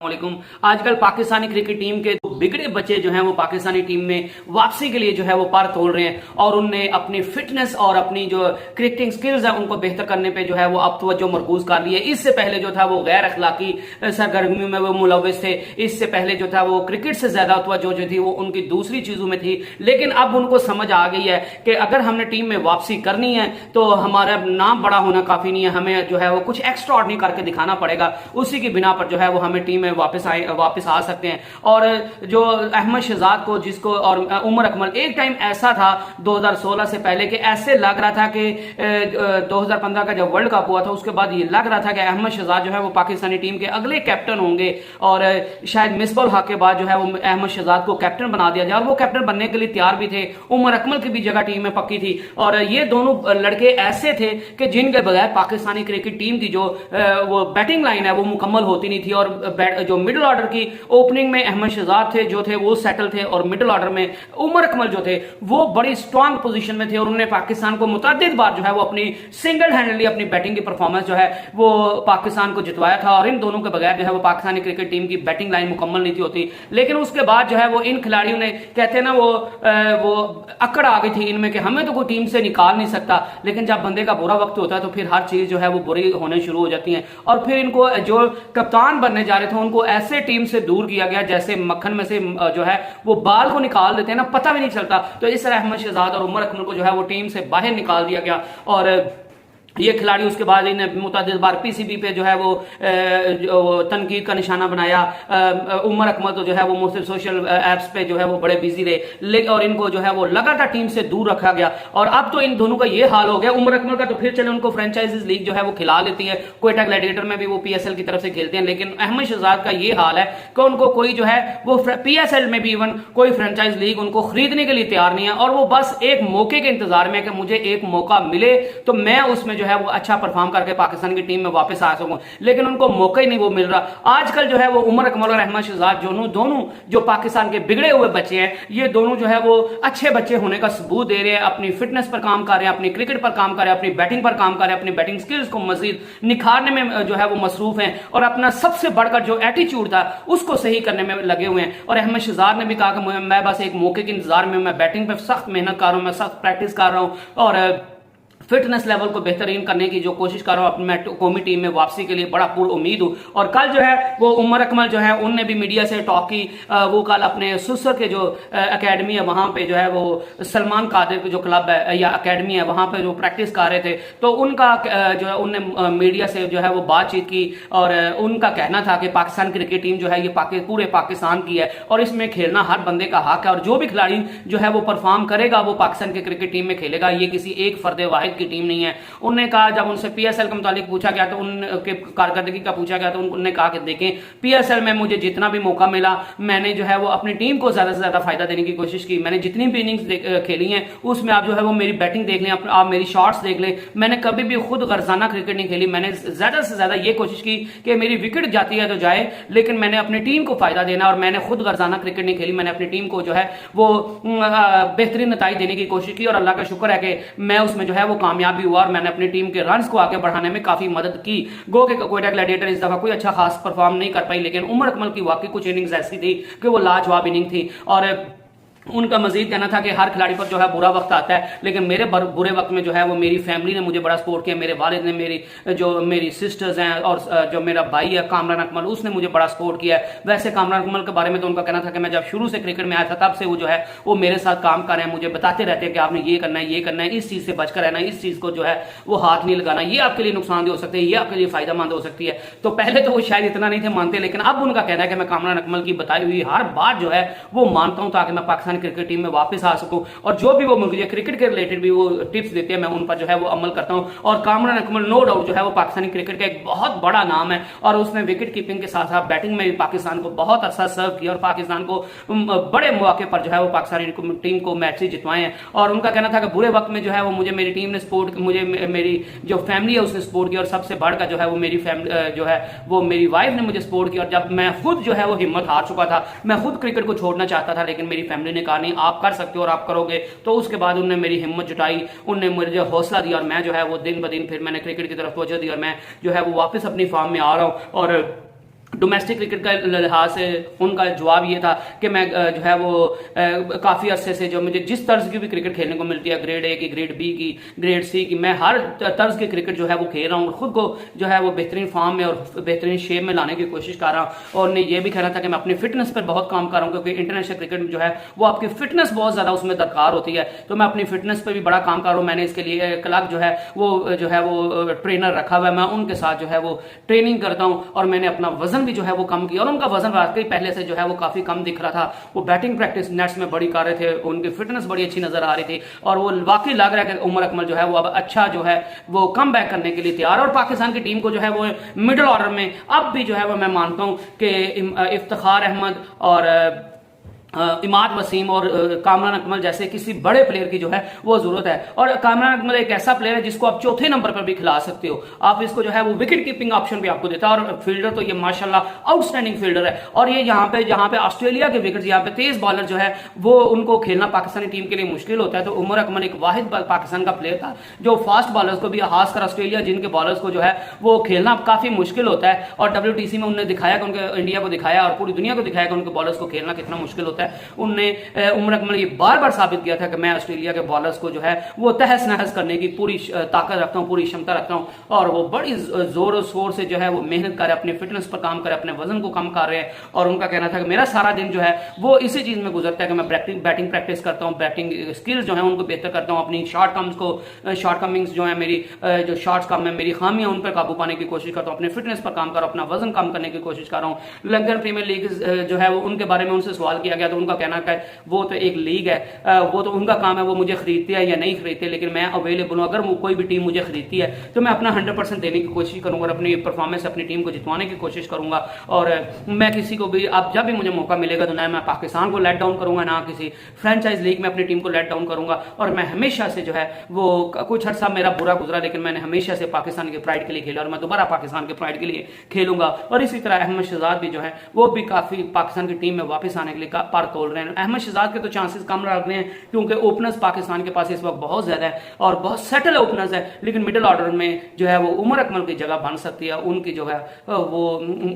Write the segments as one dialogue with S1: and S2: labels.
S1: वालेकुम। आजकल Pakistani cricket team के बिगड़े बच्चे जो हैं वो पाकिस्तानी टीम में वापसी के लिए जो है वो पर तोड़ रहे हैं और उनने अपनी फिटनेस और अपनी जो क्रिकेटिंग स्किल्स है उनको बेहतर करने पे जो है वो अब तवज्जो मरकूज कर ली है। इससे पहले जो था वो गैर अखलाकी सरगर्मियों में वो मुलविस थे। इससे पहले जो था वो क्रिकेट से ज्यादा तवज्जो जो थी वो उनकी दूसरी चीजों में थी। लेकिन अब उनको समझ आ गई है कि अगर हमने टीम में वापसी करनी है तो हमारा नाम बड़ा होना काफी नहीं है, हमें जो है वो कुछ एक्स्ट्रा ऑर्डिनरी करके दिखाना पड़ेगा। उसी की बिना पर जो है वो हमें टीम वापस आ सकते हैं। और जो अहमद शहजाद को जिसको और उमर अकमल, एक टाइम ऐसा था 2016 से पहले कि ऐसे लग रहा था कि 2015 का जब वर्ल्ड कप हुआ था उसके बाद ये लग रहा था कि अहमद शहजाद जो है वो पाकिस्तानी टीम के अगले कैप्टन होंगे और शायद मिसबाह हक के बाद जो है वो अहमद शहजाद को कैप्टन बना दिया जाए और वो कैप्टन बनने के लिए तैयार भी थे। उमर अकमल की भी जगह टीम में पक्की थी और ये दोनों लड़के ऐसे थे कि जिनके बगैर पाकिस्तानी क्रिकेट टीम की जो वो बैटिंग लाइन है वो मुकम्मल होती नहीं थी। और जो मिडिल ऑर्डर की ओपनिंग में अहमद शहजाद थे जो थे वो सेटल थे और मिडिल ऑर्डर में उमर अकमल जो थे वो बड़ी स्ट्रांग पोजीशन में थे और उन्होंने पाकिस्तान को मुतअद्दिद बार जो है वो अपनी सिंगल हैंडली अपनी बैटिंग की परफॉर्मेंस जो है वो पाकिस्तान को जितवाया था। और इन दोनों के बगैर जो है वो पाकिस्तानी क्रिकेट टीम की बैटिंग लाइन मुकम्मल नहीं थी होती। लेकिन उसके बाद जो है वो इन खिलाड़ियों ने कहते हैं ना वो अकड़ आ गई थी इनमें कि हमें तो कोई टीम से निकाल नहीं सकता। लेकिन जब बंदे का बुरा वक्त होता है तो फिर हर चीज जो है वो बुरी होने शुरू हो जाती है। और फिर इनको जो कप्तान बनने जा रहे थे उनको ऐसे टीम से दूर किया गया जैसे मक्खन में से जो है वो बाल को निकाल देते हैं ना, पता भी नहीं चलता। तो इस तरह अहमद शहजाद और उमर अकमल को जो है वो टीम से बाहर निकाल दिया गया और ये खिलाड़ी उसके बाद इन्हें मुतअद्दिद बार पीसीबी पे जो है वो तनकीद का निशाना बनाया। उमर अकमल तो जो है वो मुख्तलिफ सोशल एप्स पे जो है वो बड़े बिजी रहे और इनको जो है वो लगातार टीम से दूर रखा गया। और अब तो इन दोनों का ये हाल हो गया। उमर अकमल का तो फिर चले उनको फ्रेंचाइजीज लीग जो है वो खिला लेती है, क्वेटा ग्लैडिएटर में भी वो पीएसएल की तरफ से खेलते हैं। लेकिन अहमद शहजाद का ये हाल है कि उनको कोई जो है वो पीएसएल में भी इवन कोई फ्रेंचाइज लीग उनको खरीदने के लिए तैयार नहीं है और वो बस एक मौके के इंतजार में कि मुझे एक मौका मिले तो मैं उसमें जो है वो अच्छा परफॉर्म करके पाकिस्तान की टीम में वापस आ सकूं। लेकिन उनको मौका ही नहीं वो मिल रहा। आजकल जो है वो उमर अकमल और अहमद शहजाद दोनों जो पाकिस्तान के बिगड़े हुए बच्चे हैं ये दोनों जो है वो अच्छे बच्चे होने का सबूत दे रहे हैं, अपनी फिटनेस पर काम कर रहे हैं, अपनी क्रिकेट पर काम कर रहे हैं, अपनी बैटिंग पर काम कर रहे हैं, अपनी बैटिंग स्किल्स को मजीद निखारने में जो है वो मसरूफ हैं और अपना सबसे बढ़कर जो एटीट्यूड था उसको सही करने में लगे हुए हैं। और अहमद शहजाद ने भी कहा कि मैं बस एक मौके के इंतजार में मैं बैटिंग पर सख्त मेहनत कर रहा हूं, मैं सख्त प्रैक्टिस कर रहा हूं और फिटनेस लेवल को बेहतरीन करने की जो कोशिश कर रहा हूं। मैं कौमी टीम में वापसी के लिए बड़ा पूर्ण उम्मीद हूं। और कल जो है वो उमर अकमल जो है उनने भी मीडिया से टॉक की। वो कल अपने सुसर के जो एकेडमी है वहां पे जो है वो सलमान कादिर जो क्लब है या एकेडमी है वहां पे जो प्रैक्टिस कर रहे थे तो उनका जो है उनने मीडिया से जो है वो बातचीत की और उनका कहना था कि पाकिस्तान क्रिकेट टीम जो है ये पूरे पाकिस्तान की है और इसमें खेलना हर बंदे का हक है और जो भी खिलाड़ी जो है वो परफॉर्म करेगा वो पाकिस्तान की क्रिकेट टीम में खेलेगा, ये किसी एक फर्द वाहिद की टीम नहीं है। उन्होंने कहा जब उनसे पीएसएल के मुतालिक पूछा गया तो उनके कारकर्दगी का पूछा गया तो उन्होंने कहा कि देखें पीएसएल में मुझे जितना भी मौका मिला मैंने जो है वो अपनी टीम को ज्यादा से ज्यादा फायदा देने की कोशिश की। मैंने जितनी भी इनिंग्स खेली हैं उसमें आप जो है वो मेरी बैटिंग देख लें, आप मेरी शॉट्स देख लें। मैंने कभी भी खुद गर्जाना क्रिकेट नहीं खेली। मैंने ज्यादा से ज्यादा ये कोशिश की कि मेरी विकेट जाती है तो जाए लेकिन मैंने अपनी टीम को फायदा देना और मैंने खुद गर्जाना क्रिकेट नहीं खेली। मैंने अपनी टीम को जो है वो बेहतरीन नतीजे देने की कोशिश की और अल्लाह का शुक्र है कि मैं उसमें जो है वो कामयाब भी हुआ और मैंने अपनी टीम के रन्स को आगे बढ़ाने में काफी मदद की। गो के क्वेटा ग्लैडिएटर इस दफा कोई अच्छा खास परफॉर्म नहीं कर पाई लेकिन उमर अकमल की वाकई कुछ इनिंग्स ऐसी थी कि वो लाजवाब इनिंग थी। और उनका मजीद कहना था कि हर खिलाड़ी पर जो है बुरा वक्त आता है लेकिन मेरे बुरे वक्त में जो है वो मेरी फैमिली ने मुझे बड़ा सपोर्ट किया, मेरे वालिद ने, मेरी सिस्टर्स हैं और जो मेरा भाई है कामरान अकमल उसने मुझे बड़ा सपोर्ट किया है। वैसे कामरान अकमल के बारे में तो उनका कहना था कि मैं जब शुरू से क्रिकेट में आया था तब से वो जो है वो मेरे साथ काम कर रहे हैं, मुझे बताते रहते हैं कि आपने ये करना है, ये करना है, इस चीज से बचकर रहना, इस चीज को जो है वो हाथ नहीं लगाना, ये आपके लिए नुकसानदेह हो सकती है, ये आपके लिए फायदेमंद हो सकती है। तो पहले तो वो शायद इतना नहीं थे मानते लेकिन अब उनका कहना है कि मैं कामरान अकमल की बताई हुई हर बात जो है वो मानता हूं ताकि मैं पाकिस्तान क्रिकेट टीम में वापस आ सकूं और जो भी वो मुझे क्रिकेट के रिलेटेड भी वो टिप्स देते हैं मैं उन पर जो है वो अमल करता हूं। और कामरान अकमल नो डाउट जो है वो पाकिस्तानी क्रिकेट का एक बहुत बड़ा नाम है और उसने विकेट कीपिंग के साथ साथ बैटिंग में भी पाकिस्तान को बहुत अच्छा सर्व किया और पाकिस्तान को बड़े मौके पर जो है वो पाकिस्तानी टीम को मैच जितवाए हैं। और उनका कहना था कि बुरे वक्त में जो है वो मुझे मेरी टीम ने सपोर्ट, मुझे मेरी जो फैमिली है उसने सपोर्ट किया और सबसे बढ़कर जो है वो मेरी फैमिली जो है वो मेरी वाइफ ने मुझे सपोर्ट किया। और जब मैं खुद जो है वो हिम्मत हार चुका था, मैं खुद क्रिकेट को छोड़ना चाहता था लेकिन मेरी फैमिली ने कहा नहीं आप कर सकते हो और आप करोगे। तो उसके बाद उन्होंने मेरी हिम्मत जुटाई, उन्होंने मुझे हौसला दिया और मैं जो है वो दिन ब दिन फिर मैंने क्रिकेट की तरफ तवज्जो दी और मैं जो है वो वापस अपनी फॉर्म में आ रहा हूं। और डोमेस्टिक क्रिकेट का लिहाज से उनका जवाब ये था कि मैं जो है वो काफ़ी अरसे से जो मुझे जिस तर्ज की भी क्रिकेट खेलने को मिलती है, ग्रेड ए की, ग्रेड बी की, ग्रेड सी की, मैं हर तर्ज की क्रिकेट जो है वो खेल रहा हूँ, खुद को जो है वो बेहतरीन फॉर्म में और बेहतरीन शेप में लाने की कोशिश कर रहा हूँ। और उन्हें ये भी कहना था कि मैं अपनी फिटनेस पर बहुत काम कर रहा हूँ, क्योंकि इंटरनेशनल क्रिकेट में जो है वो आपकी फिटनेस बहुत ज़्यादा उसमें दरकार होती है। तो मैं अपनी फिटनेस पर भी बड़ा काम कर रहा हूँ। मैंने इसके लिए एक अलग जो है वो ट्रेनर रखा हुआ है, मैं उनके साथ जो है वो ट्रेनिंग करता हूँ। और मैंने अपना वजन भी जो है वो कम किया, और उनका वजन वाकई पहले से जो है वो काफी कम दिख रहा था। वो बैटिंग प्रैक्टिस नेट्स में बड़ी कर रहे थे, उनकी फिटनेस बड़ी अच्छी नजर आ रही थी, और वो वाकई लग रहा है कि उमर अकमल जो है वो अब अच्छा जो है वो कम बैक करने के लिए तैयार। और पाकिस्तान की टीम को जो है वो मिडिल ऑर्डर में अब भी जो है वो मैं मानता हूं कि इफ्तिखार अहमद और इमाद वसीम और कामरान अकमल जैसे किसी बड़े प्लेयर की जो है वो जरूरत है। और कामरान अकमल एक ऐसा प्लेयर है जिसको आप चौथे नंबर पर भी खिला सकते हो, आप इसको जो है वो विकेट कीपिंग ऑप्शन भी आपको देता है। और फील्डर तो ये माशाल्लाह आउटस्टैंडिंग फील्डर है। और ये यहाँ पे ऑस्ट्रेलिया के विकेट, यहाँ पे तेज बॉलर जो है वो उनको खेलना पाकिस्तानी टीम के लिए मुश्किल होता है। तो उमर अकमल एक वाहिद पाकिस्तान का प्लेयर था जो फास्ट बॉलर्स को भी, खासकर ऑस्ट्रेलिया जिनके बॉलर्स को जो है वो खेलना काफी मुश्किल होता है। और WTC में उन्होंने दिखाया कि उनके इंडिया को दिखाया और पूरी दुनिया को दिखाया कि उनके बॉलर्स को खेलना कितना मुश्किल होता है। उनने उमर अकमल ये बार बार साबित किया था कि मैं ऑस्ट्रेलिया के बॉलर्स को जो है वो तहस नहस करने की पूरी ताकत रखता हूँ, पूरी क्षमता रखता हूँ। और वो बड़ी जोर और शोर से जो है वो मेहनत करे, अपनी फिटनेस पर काम करे, अपने वजन को कम कर रहे हैं। और उनका कहना था कि मेरा सारा दिन जो है वो इसी चीज में गुजरता है कि मैं बैटिंग प्रैक्टिस करता हूँ, बैटिंग स्किल्स जो है उनको बेहतर करता हूँ, अपनी शॉर्ट कमिंग्स जो है मेरी जो शॉर्ट्स कम है, मेरी खामियां उन पर काबू पाने की कोशिश करता हूँ, अपने फिटनेस पर काम कर, अपना वजन कम करने की कोशिश कर रहा हूँ। लंदन प्रीमियर लीग जो है वो उनके बारे में उनसे सवाल किया गया तो उनका कहना है वो तो एक लीग है, वो तो उनका काम है, वो मुझे खरीदते हैं या नहीं खरीदते, लेकिन मैं अवेलेबल हूं। अगर कोई भी टीम मुझे खरीदती है तो मैं अपना 100% देने की कोशिश करूंगा और अपनी परफॉर्मेंस अपनी टीम को जितवाने की कोशिश करूंगा। और मैं किसी को भी, अब जब भी मुझे मौका मिलेगा तो ना मैं पाकिस्तान को लेट डाउन करूंगा, ना किसी फ्रेंचाइज लीग में अपनी टीम को लेट डाउन करूंगा। और मैं हमेशा से जो है वो कुछ अर्सा मेरा बुरा गुजरा, लेकिन मैंने हमेशा से पाकिस्तान के प्राइड के लिए खेला और मैं दोबारा पाकिस्तान के प्राइड के लिए खेलूंगा। और इसी तरह अहमद शहजाद भी जो है वो भी काफी पाकिस्तान की टीम में वापस आने के लिए पर तोड़ रहे हैं। अहमद शहजाद के तो चांसेस कम रख रहे हैं क्योंकि ओपनर्स पाकिस्तान के पास इस वक्त बहुत ज्यादा है और बहुत सेटल ओपनर्स है, लेकिन मिडिल ऑर्डर में जो है वो उमर अकमल की जगह बन सकती है, उनकी जो है वो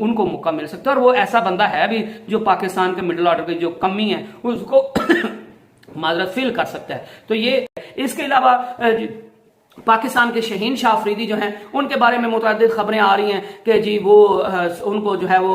S1: उनको मौका मिल सकता है। और वो ऐसा बंदा है भी जो पाकिस्तान के मिडिल ऑर्डर की जो कमी है उसको माजरत फील कर सकता है। तो ये इसके अलावा पाकिस्तान के शहीन शाह अफरीदी जो हैं उनके बारे में मुतअद्दिद खबरें आ रही हैं कि जी वो उनको जो है वो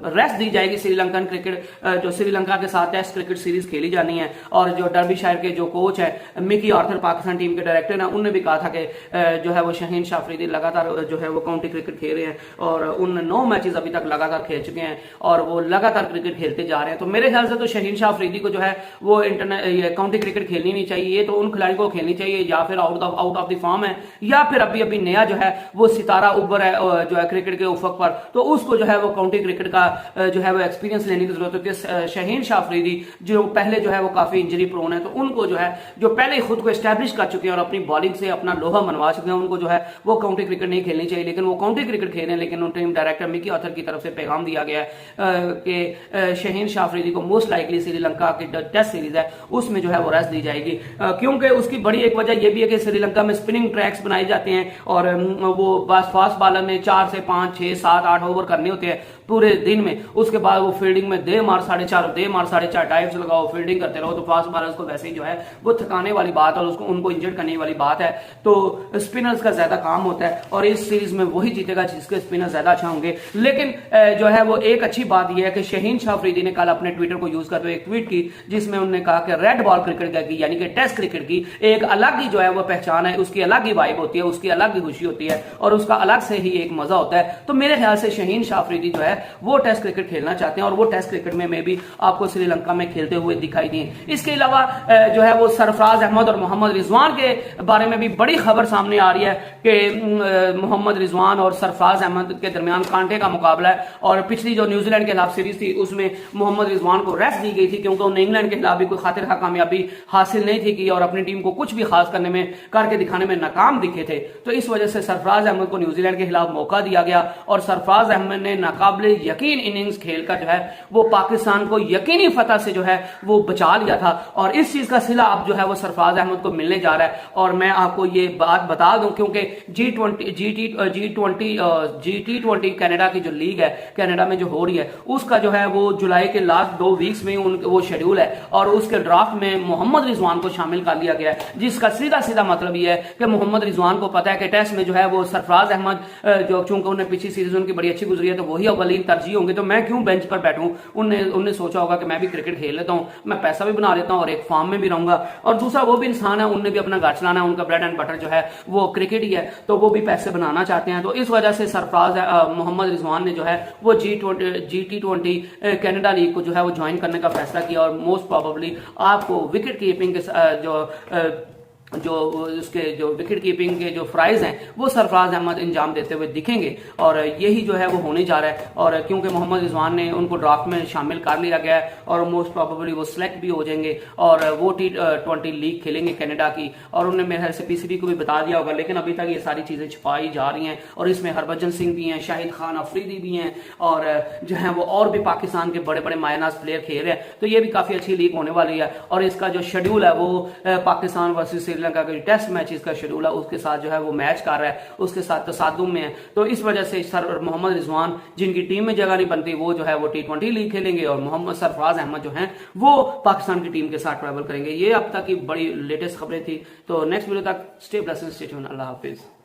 S1: रेस्ट दी जाएगी। श्रीलंकन क्रिकेट जो श्रीलंका के साथ टेस्ट क्रिकेट सीरीज खेली जानी है। और जो डर्बीशायर के जो कोच है मिकी आर्थर, पाकिस्तान टीम के डायरेक्टर हैं, उन्होंने भी कहा था कि जो है वो शहीन शाह अफरीदी लगातार जो है वो काउंटी क्रिकेट खेल रहे हैं और उन 9 मैचेस अभी तक लगातार खेल चुके हैं और वो लगातार क्रिकेट खेलते जा रहे हैं। तो मेरे ख्याल से तो शहीन शाह अफरीदी को जो है वो काउंटी क्रिकेट खेलनी नहीं चाहिए, ये तो उन खिलाड़ियों को खेलनी चाहिए या फिर आउट ऑफ द फॉर्म है या फिर अभी नया जो है वो सितारा उभर है जो है क्रिकेट के उफक पर, तो उसको जो है वो काउंटी क्रिकेट का जो है वो एक्सपीरियंस लेने की जरूरत है। कि शहीन शाह अफरीदी जो पहले जो है वो काफी इंजरी प्रोन है, तो उनको जो है जो पहले खुद को एस्टैब्लिश कर चुके हैं और अपनी बॉलिंग से अपना लोहा मनवा चुके हैं, उनको जो है वो काउंटी क्रिकेट नहीं खेलनी चाहिए। लेकिन वो काउंटी क्रिकेट खेल रहे हैं, लेकिन टीम डायरेक्टर मिकी आर्थर की तरफ से पैगाम दिया गया है कि शहीन शाह अफरीदी को मोस्ट लाइकली श्रीलंका की टेस्ट सीरीज है उसमें जो है वो रेस्ट दी जाएगी, क्योंकि उसकी बड़ी एक वजह यह भी है कि श्रीलंका में स्पिनिंग ट्रैक्स बनाए जाते हैं और वो बस फास्ट बॉलर ने 4 से 5 6 7 8 ओवर करने होते हैं पूरे दिन में। उसके बाद वो फील्डिंग में दे मार 4.5 डाइव्स लगाओ, फील्डिंग करते रहो, तो फास्ट बॉलर्स को वैसे ही जो है वो थकाने वाली बात और उसको उनको इंजर्ड करने वाली बात है। तो स्पिनर्स का ज्यादा काम होता है और इस सीरीज में वही जीतेगा जिसके स्पिनर ज्यादा अच्छा होंगे। लेकिन जो है वो एक अच्छी बात यह है कि शहीन शाह अफरीदी ने कल अपने ट्विटर को यूज करते हुए एक ट्वीट की जिसमें उन्होंने कहा कि रेड बॉल क्रिकेट की यानी कि टेस्ट क्रिकेट की एक अलग ही जो है वो पहचान है, उसकी अलग ही वाइब होती है, उसकी अलग ही खुशी होती है और उसका अलग से ही एक मजा होता है। तो मेरे ख्याल से शहीन शाह अफरीदी जो है वो टेस्ट क्रिकेट खेलना चाहते हैं और वो टेस्ट क्रिकेट में भी आपको श्रीलंका में खेलते हुए दिखाई दिए। इसके अलावा जो है वो सरफराज अहमद और मोहम्मद रिजवान के बारे में भी बड़ी खबर सामने आ रही है कि मोहम्मद रिजवान और सरफराज अहमद के दरमियान कांटे का मुकाबला है। और पिछली जो न्यूजीलैंड के खिलाफ सीरीज थी उसमें मोहम्मद रिजवान को रेस्ट दी गई थी क्योंकि उन्हें इंग्लैंड के खिलाफ भी कोई खातिर कामयाबी हासिल नहीं थी की और अपनी टीम को कुछ भी खास करने में करके दिखाने में नाकाम दिखे थे। तो इस वजह से सरफराज अहमद को न्यूजीलैंड के खिलाफ मौका दिया गया और सरफराज अहमद ने नाकाबिल काबिल यकीन इनिंग्स खेलकर जो है वो पाकिस्तान को यकीनी फतह से जो है वो बचा लिया था। और इस चीज का सिला अब जो है वो सरफराज अहमद को मिलने जा रहा है। और मैं आपको ये बात बता दूं क्योंकि G20 कनाडा की जो लीग है कनाडा में जो हो रही है उसका जो है वो जुलाई के लास्ट 2 वीक्स में वो शेड्यूल है और उसके ड्राफ्ट में मोहम्मद रिजवान को शामिल कर लिया गया है, जिसका सीधा सीधा मतलब ये है कि मोहम्मद रिजवान को पता है कि टेस्ट में जो है वो सरफराज अहमद जो चूंकि उन्हें पिछली सीरीज उनकी बड़ी अच्छी गुजरी है तो वही अव्वलीन तरजीह होंगे, तो मैं क्यों बेंच पर बैठूं। उनने सोचा होगा कि मैं भी क्रिकेट खेल लेता हूं, मैं पैसा भी बना लेता हूं और एक फॉर्म में भी रहूंगा। और दूसरा वो भी इंसान है, उनने भी अपना घर चलाना है, उनका ब्रेड एंड बटर जो है वो क्रिकेट ही है, तो वो भी पैसे बनाना चाहते हैं। तो इस वजह से सरफराज मोहम्मद रिजवान ने जो है वो G20 कनाडा लीग को जो है वो ज्वाइन करने का फैसला किया। और मोस्ट प्रोबेबली आपको विकेट कीपिंग के जो विकेट कीपिंग के जो फ्राइज हैं वो सरफराज अहमद इंजाम देते हुए दिखेंगे और यही जो है वो होने जा रहा है। और क्योंकि मोहम्मद रिजवान ने उनको ड्राफ्ट में शामिल कर लिया गया है और मोस्ट प्रोबेबली वो सिलेक्ट भी हो जाएंगे और वो T20 लीग खेलेंगे कनाडा की। और उन्होंने मेरे ख्याल से पीसीबी को भी बता दिया होगा, लेकिन अभी तक ये सारी चीजें छुपाई जा रही हैं। और इसमें हरभजन सिंह भी हैं, शाहिद खान अफरीदी भी हैं और जो है वो और भी पाकिस्तान के बड़े बड़े मायनाज प्लेयर खेल रहे हैं, तो ये भी काफी अच्छी लीग होने वाली है। और इसका जो शेड्यूल है वो पाकिस्तान वर्सेस श्रीलंका का टेस्ट मैचेस का शेड्यूल है उसके साथ जो है वो मैच कर रहा है, उसके साथ तसादुम में है। तो इस वजह से सर मोहम्मद रिजवान जिनकी टीम में जगह नहीं बनती वो जो है वो T20 लीग खेलेंगे और मोहम्मद सरफराज अहमद जो हैं वो पाकिस्तान की टीम के साथ ट्रैवल करेंगे। ये अब तक की बड़ी लेटेस्ट खबरें थी। तो नेक्स्ट वीडियो तक स्टे ब्लेस्ड, स्टे ट्यून्ड, अल्लाह हाफिज।